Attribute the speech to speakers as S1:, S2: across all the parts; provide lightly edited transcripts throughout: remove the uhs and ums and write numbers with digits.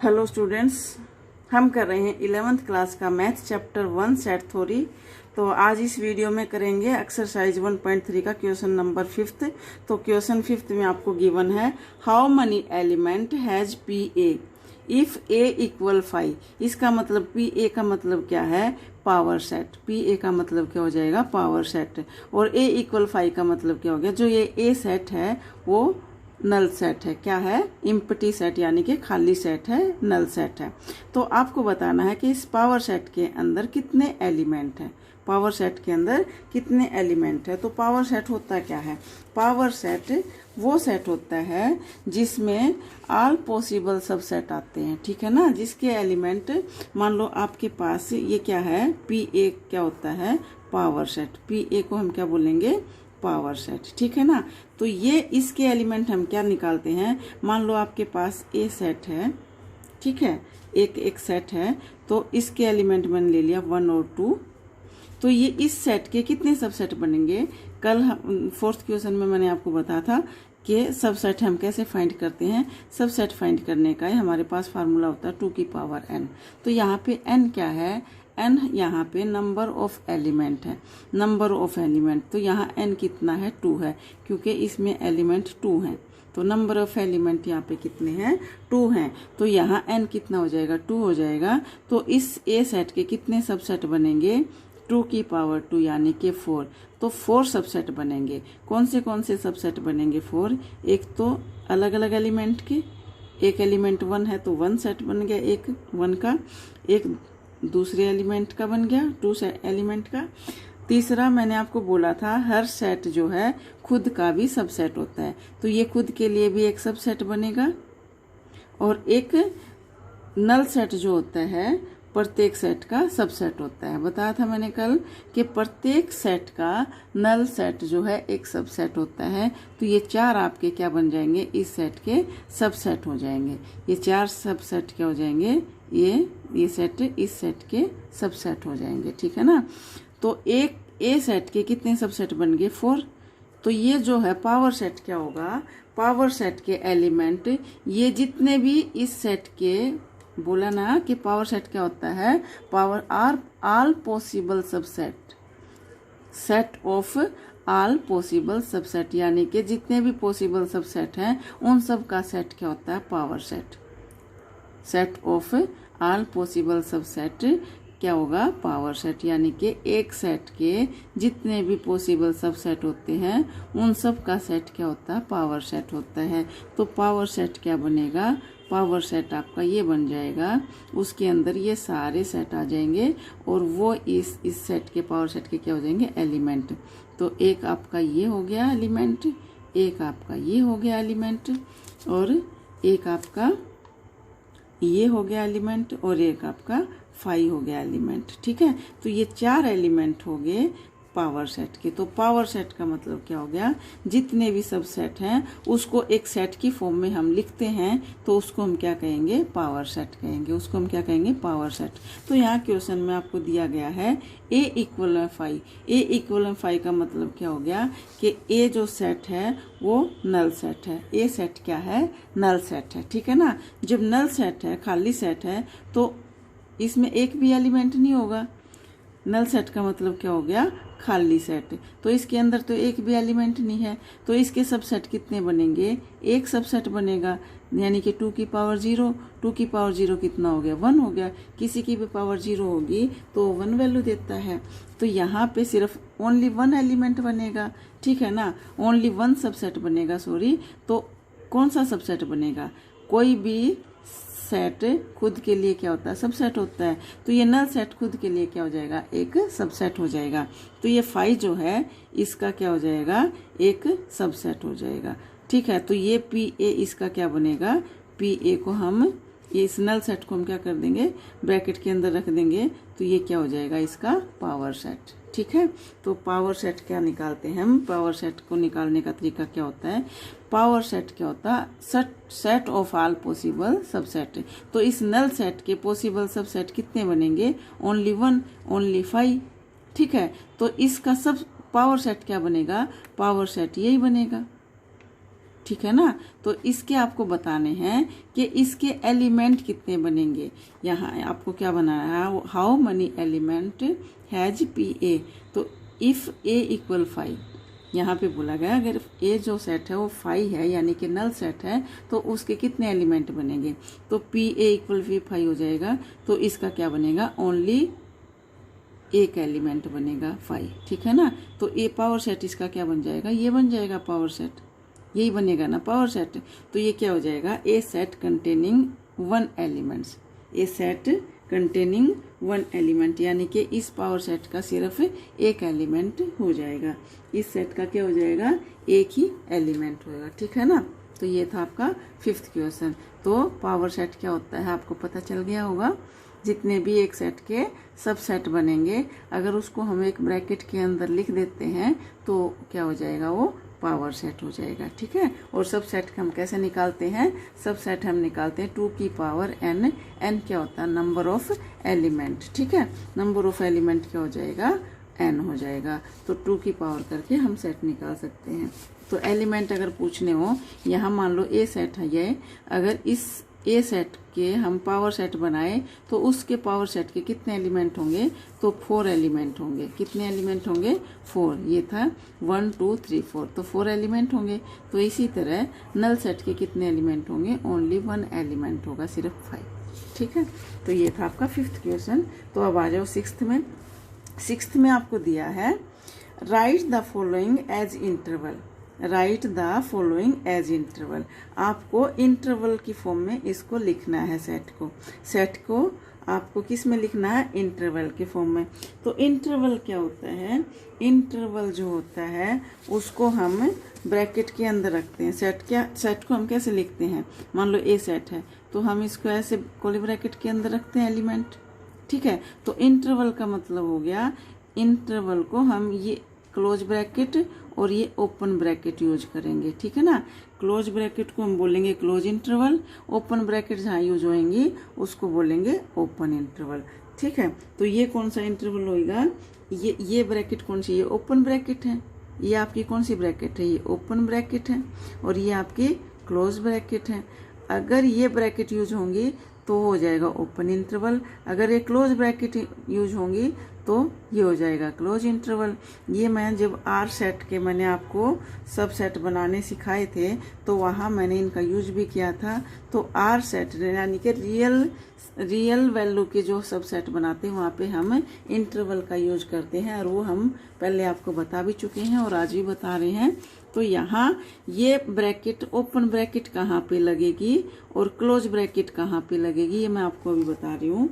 S1: Hello students, हम कर रहे हैं 11th क्लास का मैथ चैप्टर 1 सेट थ्योरी। तो आज इस वीडियो में करेंगे एक्सरसाइज 1.3 का क्वेश्चन नंबर 5th। तो क्वेश्चन 5th में आपको गिवन है how many element has P A if A equal 5। इसका मतलब पी ए का मतलब क्या है? Power set. पी ए का मतलब क्या हो जाएगा? Power set. और ए इक्वल 5 का मतलब क्या हो गया? जो ये ए सेट है वो नल सेट है। क्या है? इम्पटी सेट, यानी कि खाली सेट है, नल सेट है। तो आपको बताना है कि इस पावर सेट के अंदर कितने एलिमेंट हैं। पावर सेट के अंदर कितने एलिमेंट है? तो पावर सेट होता क्या है? पावर सेट वो सेट होता है जिसमें ऑल पॉसिबल सबसेट आते हैं, ठीक है ना। जिसके एलिमेंट, मान लो आपके पास ये क्या है, पी ए क्या होता है? Power set. पी ए को हम क्या बोलेंगे? पावर सेट, ठीक है ना। तो ये इसके एलिमेंट हम क्या निकालते हैं? मान लो आपके पास ए सेट है, ठीक है, एक सेट है, तो इसके एलिमेंट मैंने ले लिया 1 और 2। तो ये इस सेट के कितने सबसेट बनेंगे? कल 4th क्वेश्चन में मैंने आपको बताया था कि सबसेट हम कैसे फाइंड करते हैं। सबसेट फाइंड करने का हमारे पास फार्मूला होता है 2 की पावर n। तो यहाँ पे n क्या है? n यहाँ पे नंबर ऑफ एलिमेंट है। नंबर ऑफ एलिमेंट, तो यहाँ n कितना है? 2 है, क्योंकि इसमें एलिमेंट 2 हैं। तो नंबर ऑफ एलिमेंट यहाँ पे कितने हैं? 2 हैं। तो यहाँ n कितना हो जाएगा? 2 हो जाएगा। तो इस a सेट के कितने सबसेट बनेंगे? 2 की पावर 2 यानी कि 4। तो 4 सबसेट बनेंगे। कौन से सबसेट बनेंगे? 4। एक तो अलग अलग एलिमेंट के, एक एलिमेंट 1 है तो 1 सेट बन गया, एक 1 का। एक दूसरे एलिमेंट का बन गया, 2 एलिमेंट का। तीसरा मैंने आपको बोला था हर सेट जो है खुद का भी सबसेट होता है। तो ये खुद के लिए भी एक सबसेट बनेगा। और एक नल सेट जो होता है प्रत्येक सेट का सबसेट होता है। बताया था मैंने कल कि प्रत्येक सेट का नल सेट जो है एक सबसेट होता है। तो ये 4 आपके क्या बन जाएंगे? इस सेट के सबसेट हो जाएंगे। ये 4 सबसेट क्या हो जाएंगे? ये सेट इस सेट के सबसेट हो जाएंगे, ठीक है ना। तो एक ए सेट के कितने सबसेट बन गए? 4। तो ये जो है पावर सेट क्या होगा? पावर सेट के एलिमेंट ये जितने भी इस सेट के, बोला ना कि पावर सेट क्या होता है? Power are all possible subset, set of all possible subset, यानी कि जितने भी पॉसिबल सबसेट हैं उन सब का सेट क्या होता है? Power set. Set of all possible subset क्या होगा? Power set. यानी कि एक सेट के जितने भी पॉसिबल सबसेट होते हैं उन सब का सेट क्या होता है? पावर सेट होता है। तो पावर सेट क्या बनेगा? पावर सेट आपका ये बन जाएगा, उसके अंदर ये सारे सेट आ जाएंगे और वो इस सेट के, पावर सेट के क्या हो जाएंगे? एलिमेंट। तो एक आपका ये हो गया एलिमेंट, एक आपका ये हो गया एलिमेंट, और एक आपका ये हो गया एलिमेंट, और एक आपका 5 हो गया एलिमेंट, ठीक है। तो ये 4 एलिमेंट हो गए पावर सेट के। तो पावर सेट का मतलब क्या हो गया? जितने भी सबसेट हैं उसको एक सेट की फॉर्म में हम लिखते हैं, तो उसको हम क्या कहेंगे? पावर सेट कहेंगे। उसको हम क्या कहेंगे? Power set. तो यहाँ क्वेश्चन में आपको दिया गया है ए इक्वल 5। ए इक्वल 5 का मतलब क्या हो गया? कि ए जो सेट है वो नल सेट है। ए सेट क्या है? नल सेट है, ठीक है ना। जब नल सेट है, खाली सेट है, तो इसमें एक भी एलिमेंट नहीं होगा। नल सेट का मतलब क्या हो गया? खाली सेट। तो इसके अंदर तो एक भी एलिमेंट नहीं है, तो इसके सबसेट कितने बनेंगे? एक सबसेट बनेगा, यानी कि 2 की पावर 0। 2 की पावर 0 कितना हो गया? 1 हो गया। किसी की भी पावर 0 होगी तो 1 वैल्यू देता है। तो यहाँ पे सिर्फ ओनली 1 एलिमेंट बनेगा, ठीक है ना। ओनली 1 सबसेट बनेगा, सॉरी। तो कौन सा सबसेट बनेगा? कोई भी सेट खुद के लिए क्या होता है? सबसेट होता है। तो ये नल सेट खुद के लिए क्या हो जाएगा? एक सबसेट हो जाएगा। तो ये 5 जो है इसका क्या हो जाएगा? एक सबसेट हो जाएगा, ठीक है। तो ये पी ए इसका क्या बनेगा? पी ए को हम, ये इस नल सेट को हम क्या कर देंगे? ब्रैकेट के अंदर रख देंगे। तो ये क्या हो जाएगा? इसका पावर सेट, ठीक है। तो पावर सेट क्या निकालते हैं हम? पावर सेट को निकालने का तरीका क्या होता है? पावर सेट क्या होता है? Set of all possible subset. तो इस नल सेट के पॉसिबल सबसेट कितने बनेंगे? ओनली 1, ओनली 5, ठीक है। तो इसका सब पावर सेट क्या बनेगा? पावर सेट यही बनेगा, ठीक है ना। तो इसके आपको बताने हैं कि इसके एलिमेंट कितने बनेंगे। यहाँ आपको क्या बनाना है, how many element has P A. तो इफ ए इक्वल 5, यहाँ पे बोला गया अगर ए जो सेट है वो 5 है यानी कि नल सेट है तो उसके कितने एलिमेंट बनेंगे। तो पी ए इक्वल 5 हो जाएगा। तो इसका क्या बनेगा, ओनली एक एलिमेंट बनेगा 5, ठीक है ना। तो ए पावर सेट इसका क्या बन जाएगा, ये बन जाएगा पावर सेट, यही बनेगा ना पावर सेट। तो ये क्या हो जाएगा, ए सेट कंटेनिंग 1 एलिमेंट्स, ए सेट कंटेनिंग 1 एलिमेंट, यानी कि इस पावर सेट का सिर्फ एक एलिमेंट हो जाएगा। इस सेट का क्या हो जाएगा, एक ही एलिमेंट होगा, ठीक है ना। तो ये था आपका 5th क्वेश्चन। तो पावर सेट क्या होता है आपको पता चल गया होगा। जितने भी एक सेट के सब सेट बनेंगे, अगर उसको हम एक ब्रैकेट के अंदर लिख देते हैं तो क्या हो जाएगा, वो पावर सेट हो जाएगा, ठीक है। और सब सेट हम कैसे निकालते हैं, सब सेट हम निकालते हैं 2 की पावर n। n क्या होता है, नंबर ऑफ एलिमेंट, ठीक है। नंबर ऑफ एलिमेंट क्या हो जाएगा, n हो जाएगा। तो 2 की पावर करके हम सेट निकाल सकते हैं। तो एलिमेंट अगर पूछने हो, यहाँ मान लो ए सेट है ये, अगर इस ए सेट के हम पावर सेट बनाए तो उसके पावर सेट के कितने एलिमेंट होंगे, तो 4 एलिमेंट होंगे। कितने एलिमेंट होंगे, 4। ये था 1 2 3 4, तो 4 एलिमेंट होंगे। तो इसी तरह नल सेट के कितने एलिमेंट होंगे, ओनली 1 एलिमेंट होगा, सिर्फ 5, ठीक है। तो ये था आपका 5th क्वेश्चन। तो अब आ जाओ 6th में। 6th में आपको दिया है write the following as interval, write the following as interval. आपको इंटरवल की फॉर्म में इसको लिखना है, सेट को आपको किस में लिखना है, इंटरवल के फॉर्म में। तो इंटरवल क्या होता है, इंटरवल जो होता है उसको हम ब्रैकेट के अंदर रखते हैं। सेट को हम कैसे लिखते हैं, मान लो ए सेट है तो हम इसको ऐसे कर्ली ब्रैकेट के अंदर रखते हैं एलिमेंट, ठीक है। तो इंटरवल का मतलब हो गया, इंटरवल को हम ये क्लोज ब्रैकेट और ये ओपन ब्रैकेट यूज करेंगे, ठीक है ना। क्लोज ब्रैकेट को हम बोलेंगे क्लोज इंटरवल, ओपन ब्रैकेट जहाँ यूज होएंगी उसको बोलेंगे ओपन इंटरवल, ठीक है। तो ये कौन सा इंटरवल होएगा, ये ब्रैकेट कौन सी, ये ओपन ब्रैकेट है, ये आपकी कौन सी ब्रैकेट है, ये ओपन ब्रैकेट है, और ये आपकी क्लोज ब्रैकेट है। अगर ये ब्रैकेट यूज होंगी तो हो जाएगा ओपन इंटरवल, अगर ये क्लोज ब्रैकेट यूज होंगी तो ये हो जाएगा क्लोज इंटरवल। ये मैं जब आर सेट के मैंने आपको सब सेट बनाने सिखाए थे तो वहाँ मैंने इनका यूज भी किया था। तो आर सेट यानी कि रियल वैल्यू के जो सब सेट बनाते हैं वहाँ पे हम इंटरवल का यूज करते हैं, और वो हम पहले आपको बता भी चुके हैं और आज भी बता रहे हैं। तो यहाँ ये ब्रैकेट ओपन ब्रैकेट कहाँ पे लगेगी और क्लोज ब्रैकेट कहाँ पे लगेगी, ये मैं आपको अभी बता रही हूँ।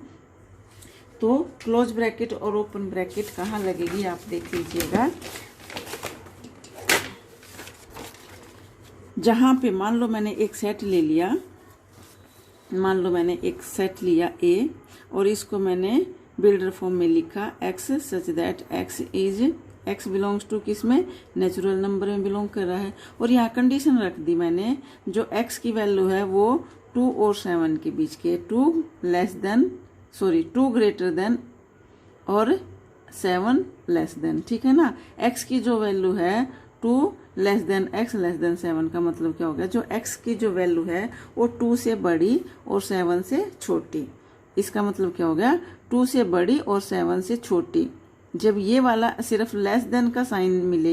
S1: तो क्लोज ब्रैकेट और ओपन ब्रैकेट कहाँ लगेगी आप देख लीजिएगा। जहाँ पे मान लो मैंने एक सेट ले लिया, मान लो मैंने एक सेट लिया ए और इसको मैंने बिल्डर फॉर्म में लिखा x such that x belongs to किस में, नेचुरल नंबर में बिलोंग कर रहा है। और यहाँ कंडीशन रख दी मैंने, जो x की वैल्यू है वो 2 और 7 के बीच के, 2 ग्रेटर देन और 7 लेस देन, ठीक है ना। x की जो वैल्यू है 2 less than x less then 7 का मतलब क्या हो गया, जो x की जो वैल्यू है वो 2 से बड़ी और 7 से छोटी। इसका मतलब क्या हो गया, 2 से बड़ी और 7 से छोटी। जब ये वाला सिर्फ लेस देन का साइन मिले,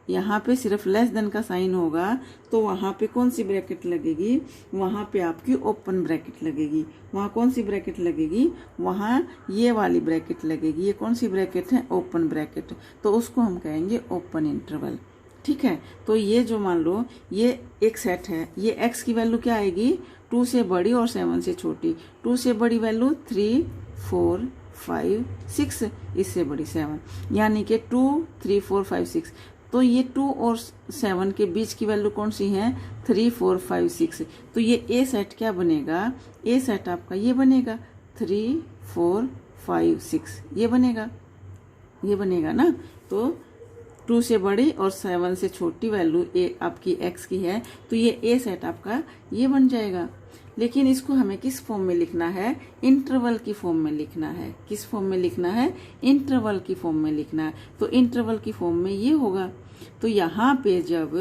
S1: यहाँ पे सिर्फ लेस देन का साइन होगा तो वहाँ पे कौन सी ब्रैकेट लगेगी, वहाँ पे आपकी ओपन ब्रैकेट लगेगी। वहाँ कौन सी ब्रैकेट लगेगी, वहाँ ये वाली ब्रैकेट लगेगी। ये कौन सी ब्रैकेट है, ओपन ब्रैकेट, तो उसको हम कहेंगे ओपन इंटरवल, ठीक है। तो ये जो मान लो ये एक सेट है, ये x की वैल्यू क्या आएगी, 2 से बड़ी और 7 से छोटी। 2 से बड़ी वैल्यू 3 4 5 6, इससे बड़ी 7, यानी कि 2 3 4 5 6। तो ये 2 और 7 के बीच की वैल्यू कौन सी है, 3 4 5 6। तो ये ए सेट क्या बनेगा, ए सेट आपका ये बनेगा 3 4 5 6, ये बनेगा ना। तो 2 से बड़ी और 7 से छोटी वैल्यू ए आपकी x की है, तो ये ए सेट आपका ये बन जाएगा। लेकिन इसको हमें किस फॉर्म में लिखना है, इंटरवल की फॉर्म में लिखना है। किस फॉर्म में लिखना है, इंटरवल की फॉर्म में लिखना है। तो इंटरवल की फॉर्म में ये होगा। तो यहाँ पे जब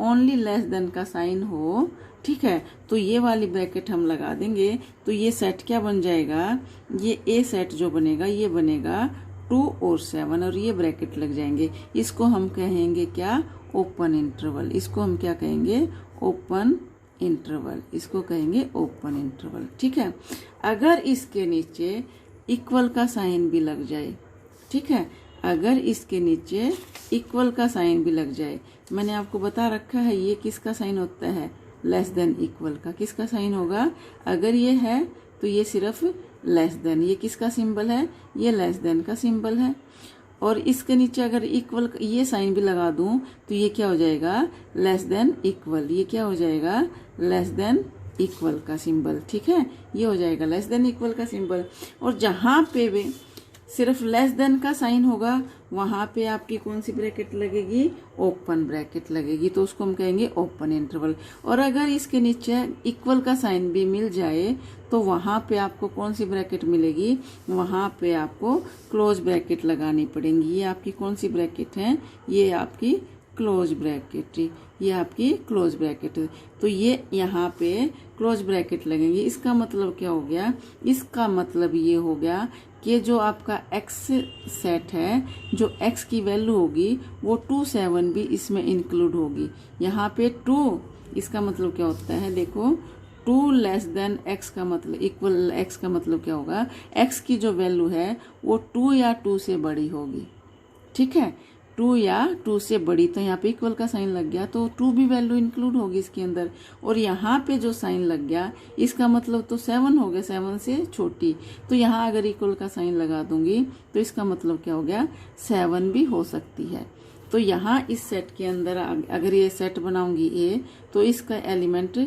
S1: ओनली लेस देन का साइन हो, ठीक है, तो ये वाली ब्रैकेट हम लगा देंगे। तो ये सेट क्या बन जाएगा, ये ए सेट जो बनेगा ये बनेगा 2 और 7 और ये ब्रैकेट लग जाएंगे। इसको हम कहेंगे क्या, ओपन इंटरवल। इसको हम क्या कहेंगे, ओपन इंटरवल। इसको कहेंगे ओपन इंटरवल, ठीक है। अगर इसके नीचे इक्वल का साइन भी लग जाए, ठीक है, अगर इसके नीचे इक्वल का साइन भी लग जाए, मैंने आपको बता रखा है ये किसका साइन होता है, लेस देन इक्वल का। किसका साइन होगा, अगर ये है तो ये सिर्फ लेस देन, ये किसका सिंबल है, ये लेस देन का सिंबल है। और इसके नीचे अगर इक्वल ये साइन भी लगा दूं तो ये क्या हो जाएगा, लेस देन इक्वल। ये क्या हो जाएगा, लेस देन इक्वल का सिंबल, ठीक है, ये हो जाएगा लेस देन इक्वल का सिंबल। और जहां पे भी सिर्फ लेस देन का साइन होगा वहां पे आपकी कौन सी ब्रैकेट लगेगी, ओपन ब्रैकेट लगेगी। तो उसको हम कहेंगे ओपन इंटरवल। और अगर इसके नीचे इक्वल का साइन भी मिल जाए तो वहां पे आपको कौन सी ब्रैकेट मिलेगी, वहां पे आपको क्लोज ब्रैकेट लगानी पड़ेगी। ये आपकी कौन सी ब्रैकेट है, ये आपकी क्लोज ब्रैकेट, ये आपकी क्लोज ब्रैकेट। तो ये यहाँ पे क्लोज ब्रैकेट लगेंगे। इसका मतलब क्या हो गया, इसका मतलब ये हो गया कि जो आपका x सेट है, जो x की वैल्यू होगी वो 2 7 भी इसमें इंक्लूड होगी। यहाँ पे 2, इसका मतलब क्या होता है, देखो 2 लेस देन x का मतलब इक्वल x का मतलब क्या होगा, x की जो वैल्यू है वो 2 या 2 से बड़ी होगी, ठीक है, 2 या 2 से बड़ी। तो यहाँ पे इक्वल का साइन लग गया तो 2 भी वैल्यू इंक्लूड होगी इसके अंदर। और यहाँ पे जो साइन लग गया इसका मतलब तो 7 हो गया, 7 से छोटी। तो यहाँ अगर इक्वल का साइन लगा दूंगी तो इसका मतलब क्या हो गया, 7 भी हो सकती है। तो यहाँ इस सेट के अंदर अगर ये सेट बनाऊंगी ए, तो इसका एलिमेंट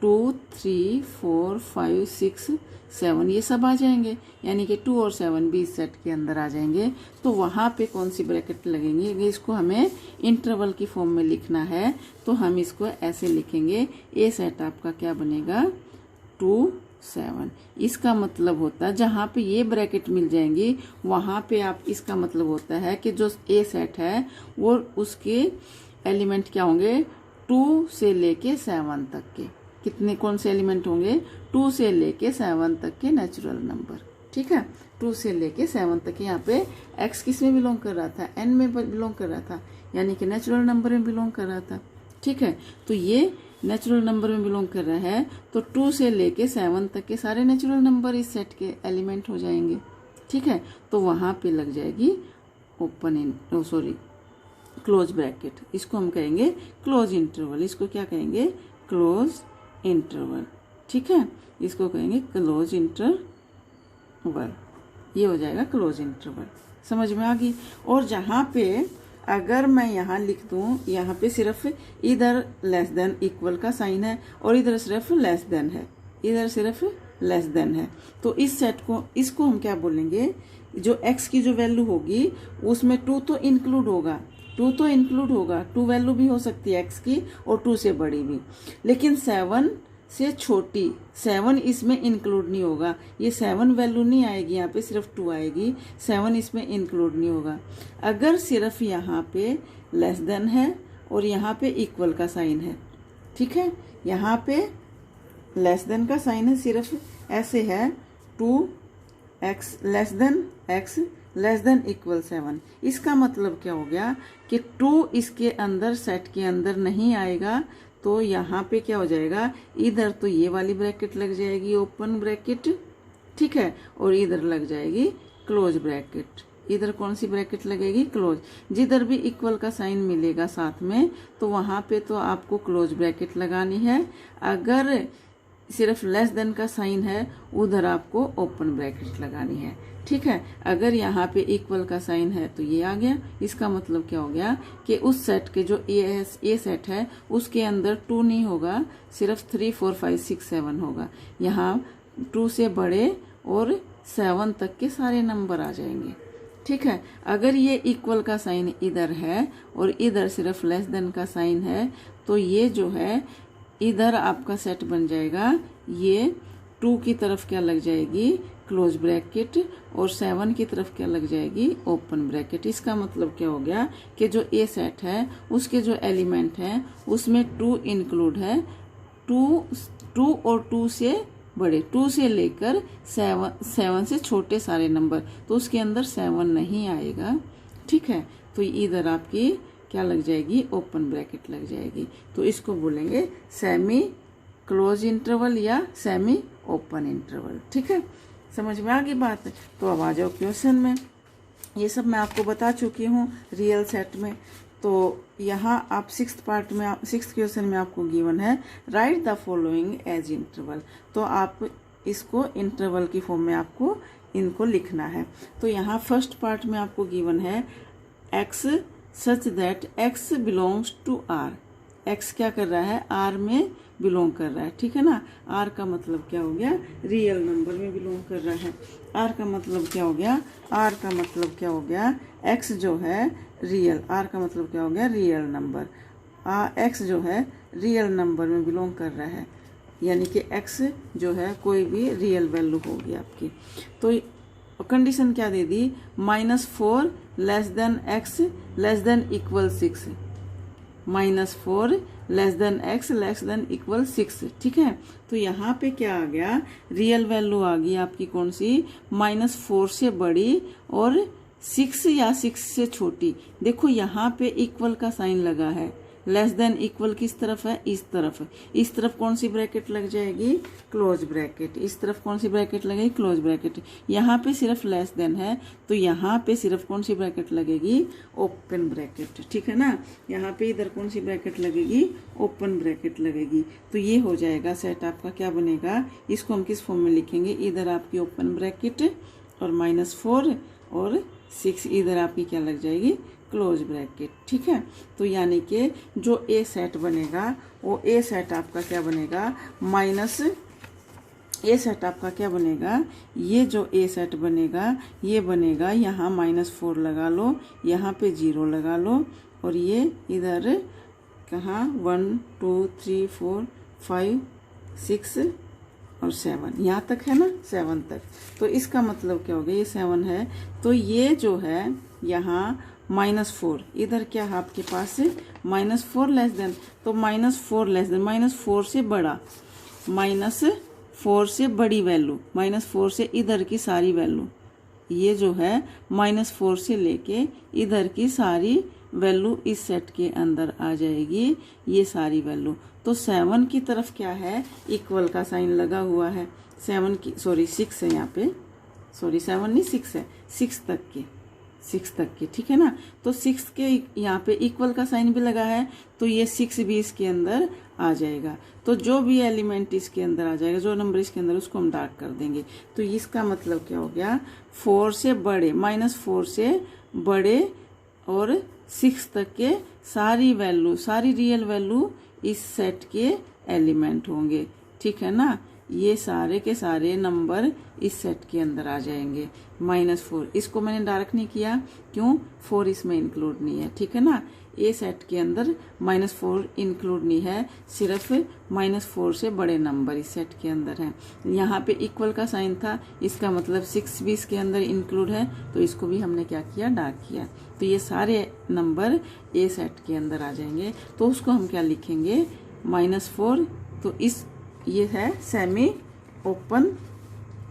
S1: 2 3 4 5 6 7 ये सब आ जाएंगे, यानी कि 2 और 7 भी इस सेट के अंदर आ जाएंगे। तो वहां पे कौन सी ब्रैकेट लगेंगी, इसको हमें इंटरवल की फॉर्म में लिखना है। तो हम इसको ऐसे लिखेंगे, ए सेट आपका क्या बनेगा, 2 7। इसका मतलब होता है जहां पे ये ब्रैकेट मिल जाएंगी वहां पे आप, इसका मतलब होता है कि जो ए सेट है वो उसके एलिमेंट क्या होंगे, 2 से लेके 7 तक के। कितने कौन से एलिमेंट होंगे, 2 से लेके 7 तक के नेचुरल नंबर, ठीक है, 2 से लेके 7 तक। यहाँ पे x किस में बिलोंग कर रहा था, n में बिलोंग कर रहा था, यानी कि नेचुरल नंबर में बिलोंग कर रहा था, ठीक है। तो ये नेचुरल नंबर में बिलोंग कर रहा है तो 2 से लेके 7 तक के सारे नेचुरल नंबर इस सेट के एलिमेंट हो जाएंगे, ठीक है। तो वहां पे लग जाएगी क्लोज ब्रैकेट। इसको हम कहेंगे क्लोज इंटरवल। इसको क्या कहेंगे, क्लोज इंटरवल, ठीक है, इसको कहेंगे क्लोज इंटरवल। ये हो जाएगा क्लोज इंटरवल, समझ में आ गई। और जहां पे अगर मैं यहाँ लिख दूं, यहाँ पे सिर्फ इधर लेस देन इक्वल का साइन है और इधर सिर्फ लेस देन है, इधर सिर्फ लेस देन है, तो इस सेट को, इसको हम क्या बोलेंगे, जो x की जो वैल्यू होगी उसमें 2 तो इंक्लूड होगा, 2 तो इंक्लूड होगा, 2 वैल्यू भी हो सकती है x की और 2 से बड़ी भी, लेकिन 7 से छोटी 7 इसमें इंक्लूड नहीं होगा। ये 7 वैल्यू नहीं आएगी, यहाँ पे सिर्फ 2 आएगी, 7 इसमें इंक्लूड नहीं होगा। अगर सिर्फ यहाँ पे लेस देन है और यहाँ पे इक्वल का साइन है, ठीक है, यहाँ पे लेस देन का साइन है, सिर्फ ऐसे है 2x less than x less than equal 7। इसका मतलब क्या हो गया कि 2 इसके अंदर सेट के अंदर नहीं आएगा। तो यहाँ पे क्या हो जाएगा, इधर तो ये वाली ब्रैकेट लग जाएगी ओपन ब्रैकेट, ठीक है, और इधर लग जाएगी क्लोज ब्रैकेट। इधर कौन सी ब्रैकेट लगेगी, क्लोज। जिधर भी इक्वल का साइन मिलेगा साथ में तो वहां पे तो आपको क्लोज ब्रैकेट लगानी है। अगर सिर्फ लेस देन का साइन है उधर आपको ओपन ब्रैकेट लगानी है, ठीक है। अगर यहाँ पे इक्वल का साइन है तो ये आ गया। इसका मतलब क्या हो गया कि उस सेट के जो ए सेट है उसके अंदर 2 नहीं होगा, सिर्फ 3 4 5 6 7 होगा। यहाँ 2 से बड़े और 7 तक के सारे नंबर आ जाएंगे, ठीक है। अगर ये इक्वल का साइन इधर है और इधर सिर्फ लेस देन का साइन है तो ये जो है इधर आपका सेट बन जाएगा, ये 2 की तरफ क्या लग जाएगी, क्लोज ब्रैकेट, और 7 की तरफ क्या लग जाएगी, ओपन ब्रैकेट। इसका मतलब क्या हो गया कि जो ए सेट है उसके जो एलिमेंट हैं उसमें 2 इंक्लूड है, 2 और 2 से बड़े, 2 से लेकर 7 से छोटे सारे नंबर, तो उसके अंदर 7 नहीं आएगा। ठीक है, तो इधर आपकी क्या लग जाएगी, ओपन ब्रैकेट लग जाएगी। तो इसको बोलेंगे सेमी क्लोज इंटरवल या सेमी ओपन इंटरवल। ठीक है, समझ में आ गई बात। तो अब आ जाओ क्वेश्चन में। ये सब मैं आपको बता चुकी हूँ रियल सेट में। तो यहाँ आप 6th पार्ट में, 6th क्वेश्चन में आपको गिवन है write the following as interval. तो आप इसको इंटरवल की फॉर्म में आपको इनको लिखना है। तो यहाँ फर्स्ट पार्ट में आपको गिवन है x such that x belongs to r। x क्या कर रहा है, r में बिलोंग कर रहा है। ठीक है ना, r का मतलब क्या हो गया, रियल नंबर में बिलोंग कर रहा है। r का मतलब क्या हो गया, r का मतलब क्या हो गया, x जो है रियल, r का मतलब क्या हो गया, रियल नंबर, x जो है रियल नंबर में बिलोंग कर रहा है, यानी कि x जो है कोई भी रियल वैल्यू होगी आपकी। तो कंडीशन क्या दे दी, -4 less than x less than equal 6, -4 less than x less than equal 6। ठीक है, तो यहाँ पे क्या आ गया, रियल वैल्यू आ गई आपकी कौन सी, -4 से बड़ी और 6 या 6 से छोटी। देखो यहाँ पे इक्वल का साइन लगा है, लेस देन इक्वल किस तरफ है, इस तरफ। इस तरफ कौन सी ब्रैकेट लग जाएगी, क्लोज ब्रैकेट। इस तरफ कौन सी ब्रैकेट लगेगी, क्लोज ब्रैकेट। यहाँ पे सिर्फ लेस देन है तो यहाँ पे सिर्फ कौन सी ब्रैकेट लगेगी, ओपन ब्रैकेट। ठीक है ना, यहाँ पे इधर कौन सी ब्रैकेट लगेगी, ओपन ब्रैकेट लगेगी। तो ये हो जाएगा सेट आपका, क्या बनेगा, इसको हम किस फॉर्म में लिखेंगे, इधर आपकी ओपन ब्रैकेट और -4 और 6, इधर आपकी क्या लग जाएगी, क्लोज ब्रैकेट। ठीक है, तो यानी कि जो ए सेट बनेगा वो ए सेट आपका क्या बनेगा, ए सेट आपका क्या बनेगा, ये जो ए सेट बनेगा ये बनेगा, यहाँ -4 लगा लो, यहाँ पे 0 लगा लो, और ये इधर कहाँ 1 2 3 4 5 6 और 7, यहाँ तक है ना, 7 तक। तो इसका मतलब क्या हो गया, ये 7 है, तो ये जो है यहाँ -4, इधर क्या है आपके पास, -4 लेस देन, तो -4 लेस देन, -4 से बड़ा, -4 से बड़ी वैल्यू, -4 से इधर की सारी वैल्यू, ये जो है -4 से लेके इधर की सारी वैल्यू इस सेट के अंदर आ जाएगी, ये सारी वैल्यू। तो 7 की तरफ क्या है, इक्वल का साइन लगा हुआ है, 7 की, सॉरी 6 है यहाँ पे, सॉरी 7 नहीं 6 है, 6 तक के। ठीक है ना, तो 6 के यहाँ पे इक्वल का साइन भी लगा है, तो ये 6 भी इसके अंदर आ जाएगा। तो जो भी एलिमेंट इसके अंदर आ जाएगा, जो नंबर इसके अंदर, उसको हम डार्क कर देंगे। तो इसका मतलब क्या हो गया, 4 से बड़े, -4 से बड़े और 6 तक के सारी वैल्यू, सारी रियल वैल्यू इस सेट के एलिमेंट होंगे। ठीक है ना, ये सारे के सारे नंबर इस सेट के अंदर आ जाएंगे। -4 इसको मैंने डार्क नहीं किया, क्यों, 4 इसमें इंक्लूड नहीं है। ठीक है ना, ए सेट के अंदर -4 इंक्लूड नहीं है, सिर्फ -4 से बड़े नंबर इस सेट के अंदर हैं। यहाँ पे इक्वल का साइन था, इसका मतलब 6 भी इसके अंदर इंक्लूड है, तो इसको भी हमने क्या किया, डार्क किया। तो ये सारे नंबर ए सेट के अंदर आ जाएंगे। तो उसको हम क्या लिखेंगे, -4, तो इस ये है semi open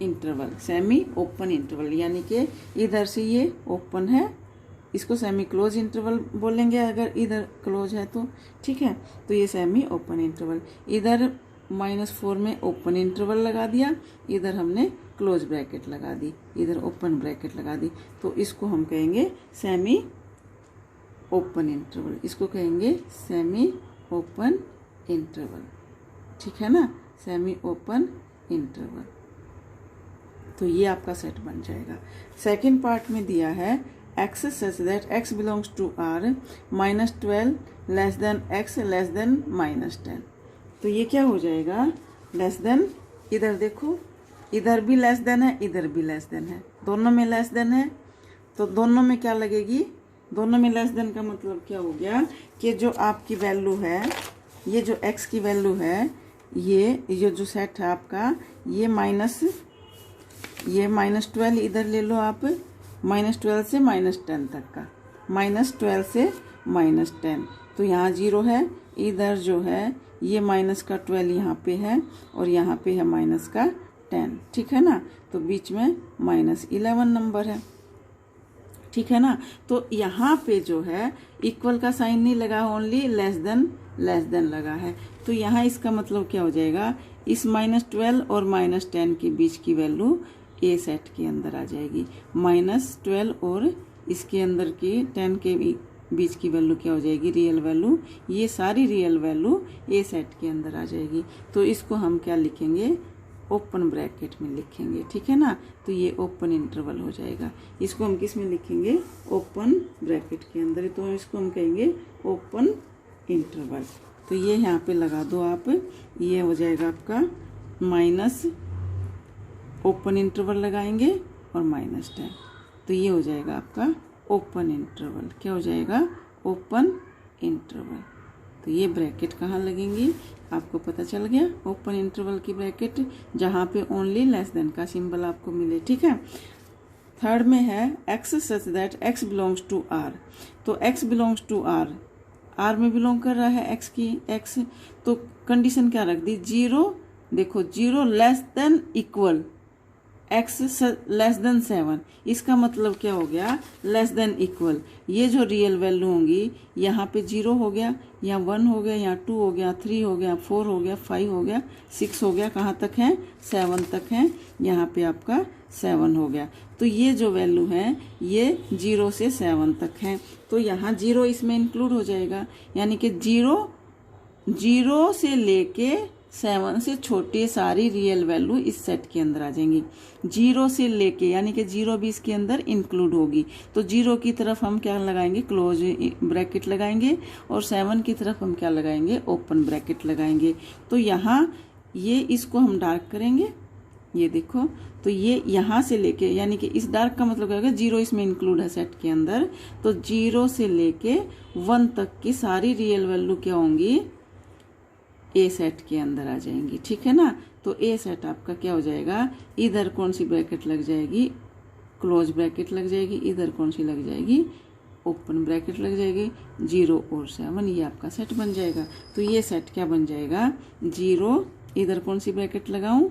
S1: interval, semi open interval, यानी कि इधर से ये ओपन है, इसको सेमी क्लोज इंटरवल बोलेंगे अगर इधर क्लोज है तो। ठीक है, तो ये सेमी ओपन इंटरवल, इधर -4 में ओपन इंटरवल लगा दिया, इधर हमने क्लोज ब्रैकेट लगा दी, इधर ओपन ब्रैकेट लगा दी, तो इसको हम कहेंगे सेमी ओपन इंटरवल, इसको कहेंगे सेमी ओपन इंटरवल। ठीक है ना, सेमी ओपन इंटरवल। तो ये आपका सेट बन जाएगा। सेकंड पार्ट में दिया है x such that x belongs to r, -12 less than x less than -10। तो ये क्या हो जाएगा, लेस देन, इधर देखो, इधर भी लेस देन है, इधर भी लेस देन है, दोनों में लेस देन है, तो दोनों में क्या लगेगी, दोनों में लेस देन का मतलब क्या हो गया कि जो आपकी वैल्यू है, ये जो x की वैल्यू है, ये जो सेट है आपका, ये -12 इधर ले लो आप, -12 से -10 तक का, -12 से -10, तो यहाँ 0 है, इधर जो है ये -12 यहाँ पे है और यहाँ पे है -10, ठीक है ना। तो बीच में -11 नंबर है, ठीक है ना। तो यहाँ पे जो है इक्वल का साइन नहीं लगा, ओनली लेस देन लगा है। तो यहाँ इसका मतलब क्या हो जाएगा, इस -12 और -10 के बीच की वैल्यू ए सेट के अंदर आ जाएगी। -12 और इसके अंदर की 10 के बीच की वैल्यू क्या हो जाएगी, रियल वैल्यू। ये सारी रियल वैल्यू ए सेट के अंदर आ जाएगी। तो इसको हम क्या लिखेंगे, ओपन ब्रैकेट में लिखेंगे, ठीक है ना। तो ये ओपन इंटरवल हो जाएगा। इसको हम किस में लिखेंगे, ओपन ब्रैकेट के अंदर। तो इसको हम कहेंगे ओपन इंटरवल। तो ये यहाँ पे लगा दो आप, ये हो जाएगा आपका माइनस, ओपन इंटरवल लगाएंगे और -10, तो ये हो जाएगा आपका ओपन इंटरवल। क्या हो जाएगा, ओपन इंटरवल। तो ये ब्रैकेट कहाँ लगेंगी, आपको पता चल गया, ओपन इंटरवल की ब्रैकेट, जहाँ पे ओनली लेस देन का सिंबल आपको मिले, ठीक है। थर्ड में है x such that x belongs to r। तो x बिलोंग्स टू r में बिलोंग कर रहा है x, तो कंडीशन क्या रख दी, 0, देखो 0 less than equal x less then 7। इसका मतलब क्या हो गया, लेस देन इक्वल। ये जो रियल वैल्यू होंगी, यहाँ पे 0 हो गया, यहाँ 1 हो गया, यहाँ 2 हो गया, 3 हो गया, 4 हो गया, 5 हो गया, 6 हो गया, कहाँ तक है, 7 तक है, यहाँ पे आपका 7 हो गया। तो ये जो वैल्यू है ये 0 से 7 तक है, तो यहाँ 0 इसमें इंक्लूड हो जाएगा, यानी कि 0 से लेके 7 से छोटी सारी रियल वैल्यू इस सेट के अंदर आ जाएंगी। 0 से लेके, यानी कि 0 भी इसके अंदर इंक्लूड होगी। तो 0 की तरफ हम क्या लगाएंगे, क्लोज ब्रैकेट लगाएंगे, और 7 की तरफ हम क्या लगाएंगे, ओपन ब्रैकेट लगाएंगे। तो यहाँ ये इसको हम डार्क करेंगे, ये देखो, तो ये यहाँ से लेके, यानी कि इस डार्क का मतलब क्या होगा, 0 इसमें इंक्लूड है सेट के अंदर, तो 0 से लेके 1 तक की सारी रियल वैल्यू क्या होंगी, ए सेट के अंदर आ जाएंगी, ठीक है ना। तो ए सेट आपका क्या हो जाएगा, इधर कौन सी ब्रैकेट लग जाएगी, क्लोज ब्रैकेट लग जाएगी, इधर कौन सी लग जाएगी, ओपन ब्रैकेट लग जाएगी। 0 और 7 ये आपका सेट बन जाएगा। तो ये सेट क्या बन जाएगा, 0, इधर कौन सी ब्रैकेट लगाऊं,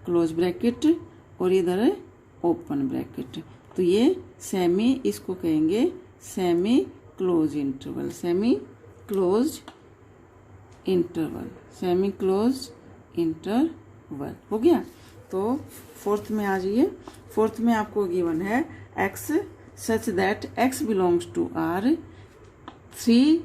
S1: क्लोज ब्रैकेट, और इधर ओपन ब्रैकेट। तो ये सेमी, इसको कहेंगे semi close interval, semi close interval हो गया। तो फोर्थ में आ जाइए। फोर्थ में आपको गिवन है x such that x belongs to r, 3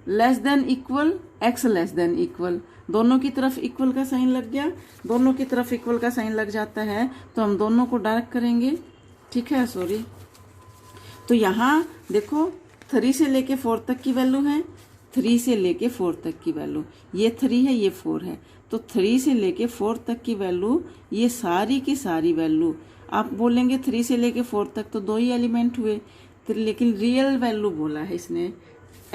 S1: less than equal x less than equal. दोनों की तरफ इक्वल का साइन लग गया, दोनों की तरफ इक्वल का साइन लग जाता है तो हम दोनों को डार्क करेंगे, ठीक है, सॉरी। तो यहाँ देखो 3 से लेके 4 तक की वैल्यू है, 3 से लेके 4 तक की वैल्यू, ये 3 है, ये 4 है। तो 3 से लेके 4 तक की वैल्यू, ये सारी की सारी वैल्यू, आप बोलेंगे 3 से लेके 4 तक तो 2 ही एलिमेंट हुए, लेकिन रियल वैल्यू बोला है इसने।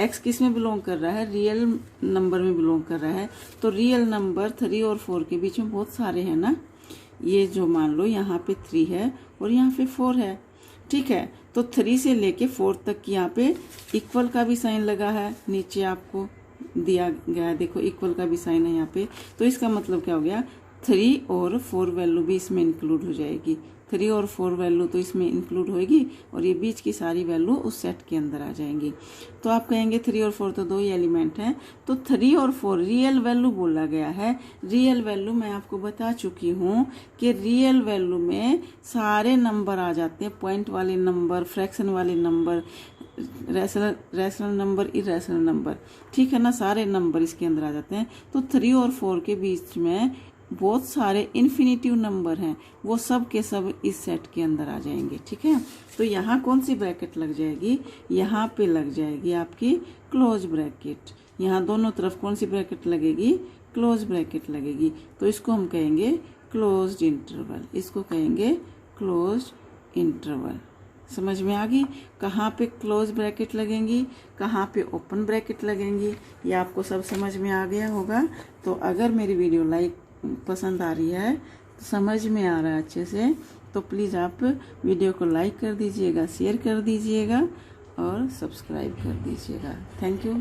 S1: x किस में बिलोंग कर रहा है, रियल नंबर में बिलोंग कर रहा है। तो रियल नंबर 3 और 4 के बीच में बहुत सारे हैं ना, ये जो मान लो यहाँ पे 3 है और यहाँ पे 4 है, ठीक है। तो 3 से लेके 4 तक की यहाँ पे इक्वल का भी साइन लगा है, नीचे आपको दिया गया है, देखो इक्वल का भी साइन है यहाँ पे। तो इसका मतलब क्या हो गया, 3 और 4 वैल्यू भी इसमें इंक्लूड हो जाएगी, 3 और 4 वैल्यू तो इसमें इंक्लूड होएगी, और ये बीच की सारी वैल्यू उस सेट के अंदर आ जाएंगी। तो आप कहेंगे 3 और 4 तो 2 ही एलिमेंट हैं, तो 3 और 4 रियल वैल्यू बोला गया है। रियल वैल्यू मैं आपको बता चुकी हूँ कि रियल वैल्यू में सारे नंबर आ जाते हैं, पॉइंट वाले नंबर, फ्रैक्शन वाले number, rational number, irrational number, ठीक है ना, सारे नंबर इसके अंदर आ जाते हैं। तो 3 और 4 के बीच में बहुत सारे इन्फिनिटिव नंबर हैं, वो सब के सब इस सेट के अंदर आ जाएंगे, ठीक है। तो यहाँ कौन सी ब्रैकेट लग जाएगी, यहाँ पे लग जाएगी आपकी क्लोज ब्रैकेट। यहाँ दोनों तरफ कौन सी ब्रैकेट लगेगी, क्लोज ब्रैकेट लगेगी। तो इसको हम कहेंगे क्लोज्ड इंटरवल, इसको कहेंगे क्लोज्ड इंटरवल, समझ में आ गई। कहाँ पे क्लोज ब्रैकेट लगेंगी, कहाँ पे ओपन ब्रैकेट लगेंगी, ये आपको सब समझ में आ गया होगा। तो अगर मेरी वीडियो पसंद आ रही है, समझ में आ रहा है अच्छे से, तो प्लीज़ आप वीडियो को लाइक कर दीजिएगा, शेयर कर दीजिएगा और सब्सक्राइब कर दीजिएगा। Thank you.